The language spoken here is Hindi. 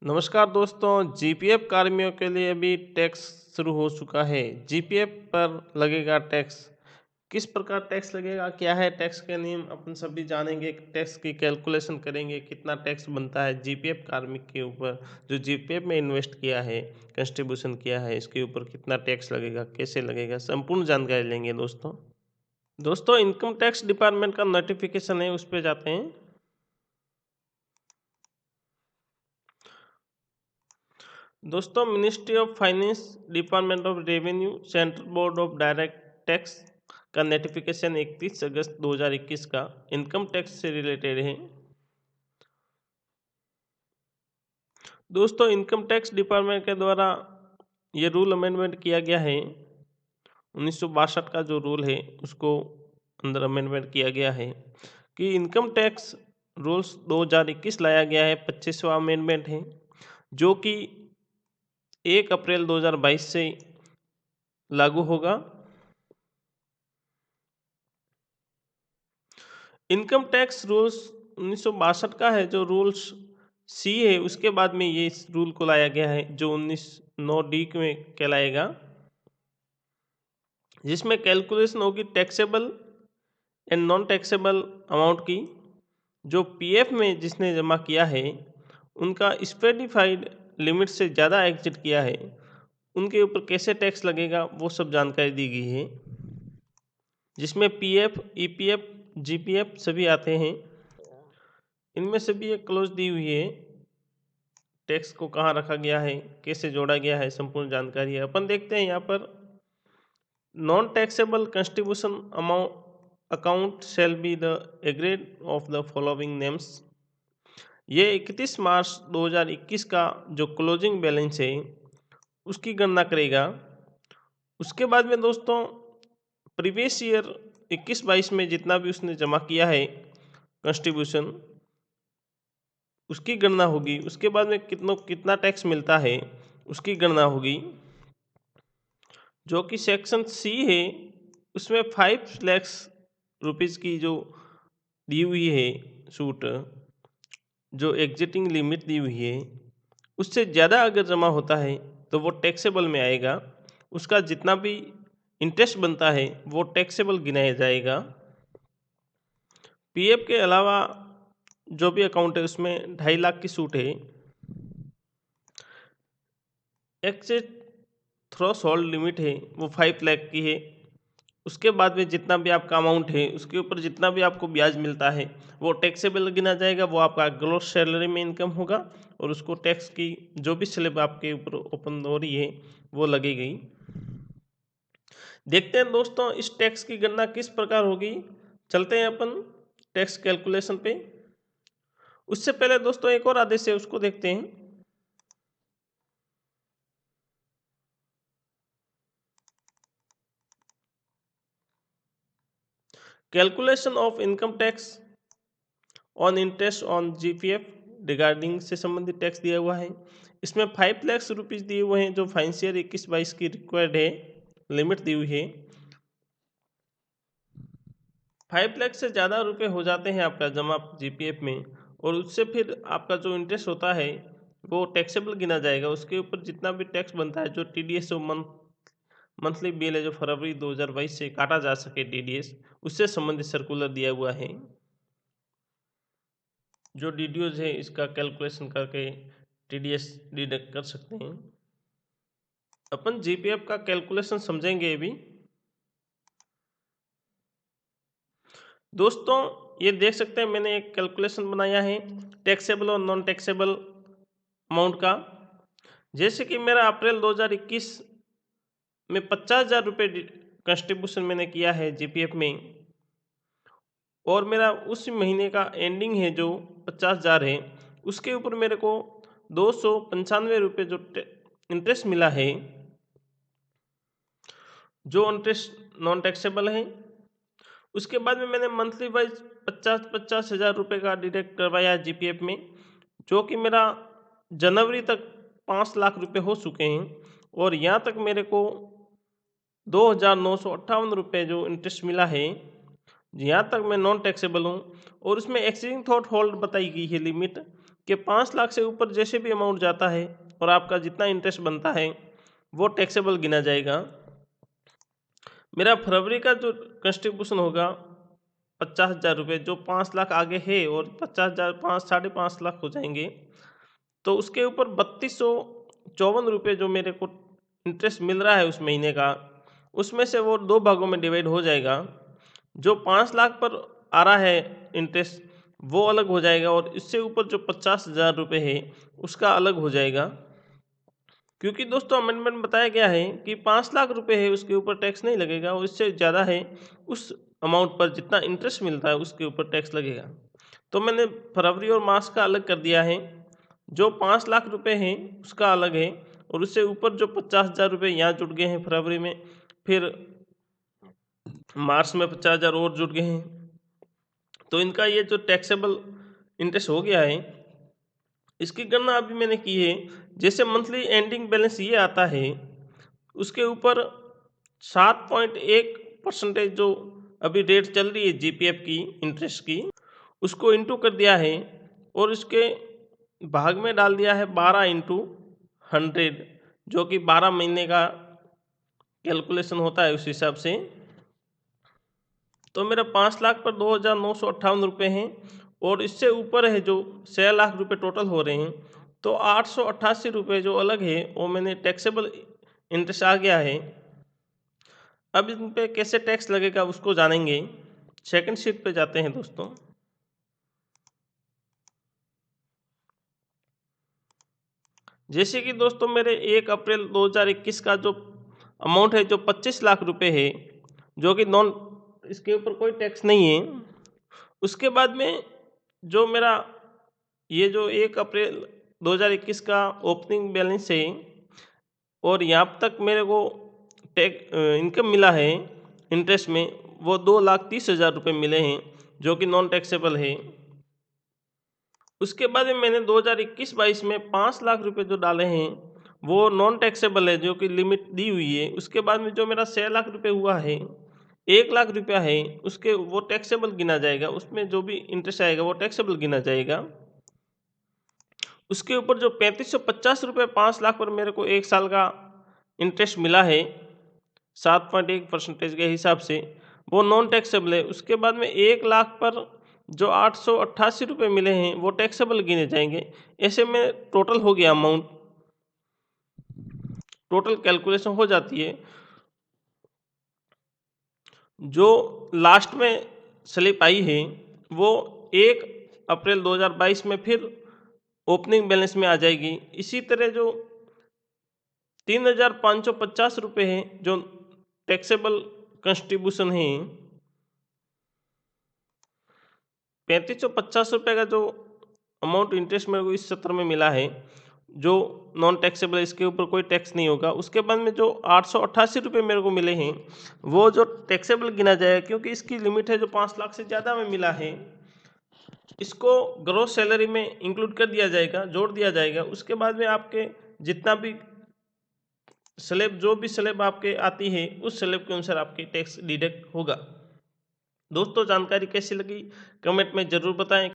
नमस्कार दोस्तों, जीपीएफ कार्मिकों के लिए भी टैक्स शुरू हो चुका है। जीपीएफ पर लगेगा टैक्स। किस प्रकार टैक्स लगेगा, क्या है टैक्स के नियम, अपन सभी जानेंगे। टैक्स की कैलकुलेशन करेंगे, कितना टैक्स बनता है जीपीएफ कार्मिक के ऊपर। जो जीपीएफ में इन्वेस्ट किया है, कंट्रीब्यूशन किया है, इसके ऊपर कितना टैक्स लगेगा, कैसे लगेगा, संपूर्ण जानकारी लेंगे दोस्तों। इनकम टैक्स डिपार्टमेंट का नोटिफिकेशन है, उस पर जाते हैं। Ministry of finance, department of revenue, central board of direct tax का नोटिफिकेशन 31 अगस्त 2021 का इनकम टैक्स से रिलेटेड है। इनकम टैक्स डिपार्टमेंट के द्वारा ये रूल अमेंडमेंट किया गया है। 1962 का जो रूल है उसको अंदर अमेंडमेंट किया गया है कि इनकम टैक्स रूल्स 2021 लाया गया है। 25वां अमेंडमेंट है जो कि 1 अप्रैल 2022 से लागू होगा। इनकम टैक्स रूल्स 1962 का है, जो रूल्स सी है उसके बाद में ये इस रूल को लाया गया है जो 19(9)D में कहलाएगा, जिसमें कैलकुलेशन होगी taxable and non taxable amount की। जो पीएफ में जिसने जमा किया है उनका स्पेसिफाइड लिमिट से ज़्यादा एग्जिट किया है, उनके ऊपर कैसे टैक्स लगेगा वो सब जानकारी दी गई है, जिसमें पीएफ, ईपीएफ, जीपीएफ सभी आते हैं। इनमें से भी एक क्लोज दी हुई है, टैक्स को कहाँ रखा गया है, कैसे जोड़ा गया है, संपूर्ण जानकारी है। अपन देखते हैं यहाँ पर। Non taxable contribution amount account shall be the agreed of the following names. ये 31 मार्च 2021 का जो क्लोजिंग बैलेंस है उसकी गणना करेगा। उसके बाद में प्रीवियस ईयर 21-22 में जितना भी उसने जमा किया है कंट्रीब्यूशन, उसकी गणना होगी। उसके बाद में कितना टैक्स मिलता है उसकी गणना होगी। जो कि सेक्शन सी है उसमें 5 लाख रुपीज़ की जो दी हुई है छूट, जो एग्जिटिंग लिमिट दी हुई है, उससे ज़्यादा अगर जमा होता है तो वो टैक्सेबल में आएगा। उसका जितना भी इंटरेस्ट बनता है वो टैक्सेबल गिनाया जाएगा। पीएफ के अलावा जो भी अकाउंट है उसमें 2.5 लाख की छूट है। एक्सेस थ्रेशोल्ड लिमिट है वो 5 लाख की है। उसके बाद में जितना भी आपका अमाउंट है उसके ऊपर जितना भी आपको ब्याज मिलता है वो टैक्सेबल गिना जाएगा। वो आपका ग्रॉस सैलरी में इनकम होगा और उसको टैक्स की जो भी स्लैब आपके ऊपर ओपन हो रही है वो लगेगी। देखते हैं इस टैक्स की गणना किस प्रकार होगी। चलते हैं अपन टैक्स कैलकुलेशन पे। उससे पहले एक और आदेश है उसको देखते हैं। Calculation of income tax on interest on GPF regarding से संबंधित टैक्स दिया हुआ है। इसमें 5 लाख रुपीज़ दिए हुए हैं जो फाइनेंशियल 21-22 की रिक्वायर्ड है, लिमिट दी हुई है। 5 लाख से ज़्यादा रुपए हो जाते हैं आपका जमा जीपीएफ में, और उससे फिर आपका जो इंटरेस्ट होता है वो टैक्सेबल गिना जाएगा। उसके ऊपर जितना भी टैक्स बनता है, जो टीडीएस और मंथली बिल है जो फरवरी 2022 से काटा जा सके टीडीएस, उससे संबंधित सर्कुलर दिया हुआ है। जो डीडीओज है इसका कैलकुलेशन करके टीडीएस डिडक्ट कर सकते हैं। अपन जीपीएफ का कैलकुलेशन समझेंगे अभी। ये देख सकते हैं मैंने एक कैलकुलेशन बनाया है टैक्सेबल और नॉन टैक्सेबल अमाउंट का। जैसे कि मेरा अप्रैल 2021 में 50,000 रुपये कंट्रीब्यूशन मैंने किया है जीपीएफ में, और मेरा उस महीने का एंडिंग है जो 50,000 है, उसके ऊपर मेरे को 295 रुपये जो इंटरेस्ट मिला है, जो इंटरेस्ट नॉन टैक्सेबल है। उसके बाद में मैंने मंथली वाइज 50,000 रुपये का डिडक्ट करवाया जीपीएफ में, जो कि मेरा जनवरी तक 5 लाख रुपए हो चुके हैं, और यहाँ तक मेरे को 2,958 रुपये जो इंटरेस्ट मिला है। यहाँ तक मैं नॉन टैक्सेबल हूँ। और उसमें एक्सीडिंग थॉट होल्ड बताई गई है लिमिट कि 5 लाख से ऊपर जैसे भी अमाउंट जाता है और आपका जितना इंटरेस्ट बनता है वो टैक्सेबल गिना जाएगा। मेरा फरवरी का जो कंट्रीब्यूशन होगा 50,000 रुपये, जो 5 लाख आगे है और 50,000 5.5 लाख हो जाएंगे, तो उसके ऊपर 3254 रुपये जो मेरे को इंटरेस्ट मिल रहा है उस महीने का, उसमें से वो 2 भागों में डिवाइड हो जाएगा। जो 5 लाख पर आ रहा है इंटरेस्ट वो अलग हो जाएगा और इससे ऊपर जो 50,000 रुपये है उसका अलग हो जाएगा। क्योंकि दोस्तों अमेंडमेंट में बताया गया है कि 5 लाख रुपए है उसके ऊपर टैक्स नहीं लगेगा और इससे ज़्यादा है उस अमाउंट पर जितना इंटरेस्ट मिलता है उसके ऊपर टैक्स लगेगा। तो मैंने फरवरी और मार्च का अलग कर दिया है। जो 5 लाख रुपए हैं उसका अलग है और उससे ऊपर जो 50,000 रुपये यहाँ जुड़ गए हैं फरवरी में, फिर मार्च में 50,000 और जुड़ गए हैं, तो इनका ये जो टैक्सेबल इंटरेस्ट हो गया है इसकी गणना अभी मैंने की है। जैसे मंथली एंडिंग बैलेंस ये आता है उसके ऊपर 7.1% जो अभी रेट चल रही है जीपीएफ की इंटरेस्ट की, उसको इंटू कर दिया है और इसके भाग में डाल दिया है 12/100, जो कि 12 महीने का कैलकुलेशन होता है उस हिसाब से। तो मेरा 5 लाख पर 2,958 रुपये हैं और इससे ऊपर है जो 6 लाख रुपये टोटल हो रहे हैं, तो 888 रुपये जो अलग है वो मैंने टैक्सेबल इंटरेस्ट आ गया है। अब इन पे कैसे टैक्स लगेगा उसको जानेंगे। सेकंड शीट पे जाते हैं दोस्तों। जैसे कि दोस्तों मेरे 1 अप्रैल 2021 का जो अमाउंट है जो 25 लाख रुपए है, जो कि नॉन, इसके ऊपर कोई टैक्स नहीं है। उसके बाद में जो मेरा ये जो 1 अप्रैल 2021 का ओपनिंग बैलेंस है और यहाँ तक मेरे को इनकम मिला है इंटरेस्ट में, वो 2,30,000 रुपये मिले हैं जो कि नॉन टैक्सेबल है। उसके बाद में मैंने 2021-22 में 5 लाख रुपए जो डाले हैं वो नॉन टैक्सेबल है जो कि लिमिट दी हुई है। उसके बाद में जो मेरा 6 लाख रुपए हुआ है, 1 लाख रुपया है, उसके वो टैक्सेबल गिना जाएगा, उसमें जो भी इंटरेस्ट आएगा वो टैक्सेबल गिना जाएगा। उसके ऊपर जो 3550 रुपये 5 लाख पर मेरे को 1 साल का इंटरेस्ट मिला है 7.1% के हिसाब से, वो नॉन टैक्सेबल है। उसके बाद में 1 लाख पर जो 888 रुपये मिले हैं वो टैक्सेबल गिने जाएंगे। ऐसे में टोटल हो गया अमाउंट, टोटल कैलकुलेशन हो जाती है। जो लास्ट में स्लिप आई है वो 1 अप्रैल 2022 में फिर ओपनिंग बैलेंस में आ जाएगी। इसी तरह जो 3,550 रुपये हैं जो टैक्सेबल कंट्रीब्यूशन है, 3,550 रुपये का जो अमाउंट इंटरेस्ट मेरे को इस सत्र में मिला है जो नॉन टैक्सेबल है, इसके ऊपर कोई टैक्स नहीं होगा। उसके बाद में जो 888 रुपये मेरे को मिले हैं वो जो टैक्सेबल गिना जाएगा, क्योंकि इसकी लिमिट है जो 5 लाख से ज़्यादा में मिला है, इसको ग्रोस सैलरी में इंक्लूड कर दिया जाएगा, जोड़ दिया जाएगा। उसके बाद में आपके जितना भी स्लैब, जो भी स्लैब आपके आती है उस स्लैब के अनुसार आपकी टैक्स डिडक्ट होगा। दोस्तों जानकारी कैसी लगी कमेंट में ज़रूर बताएं।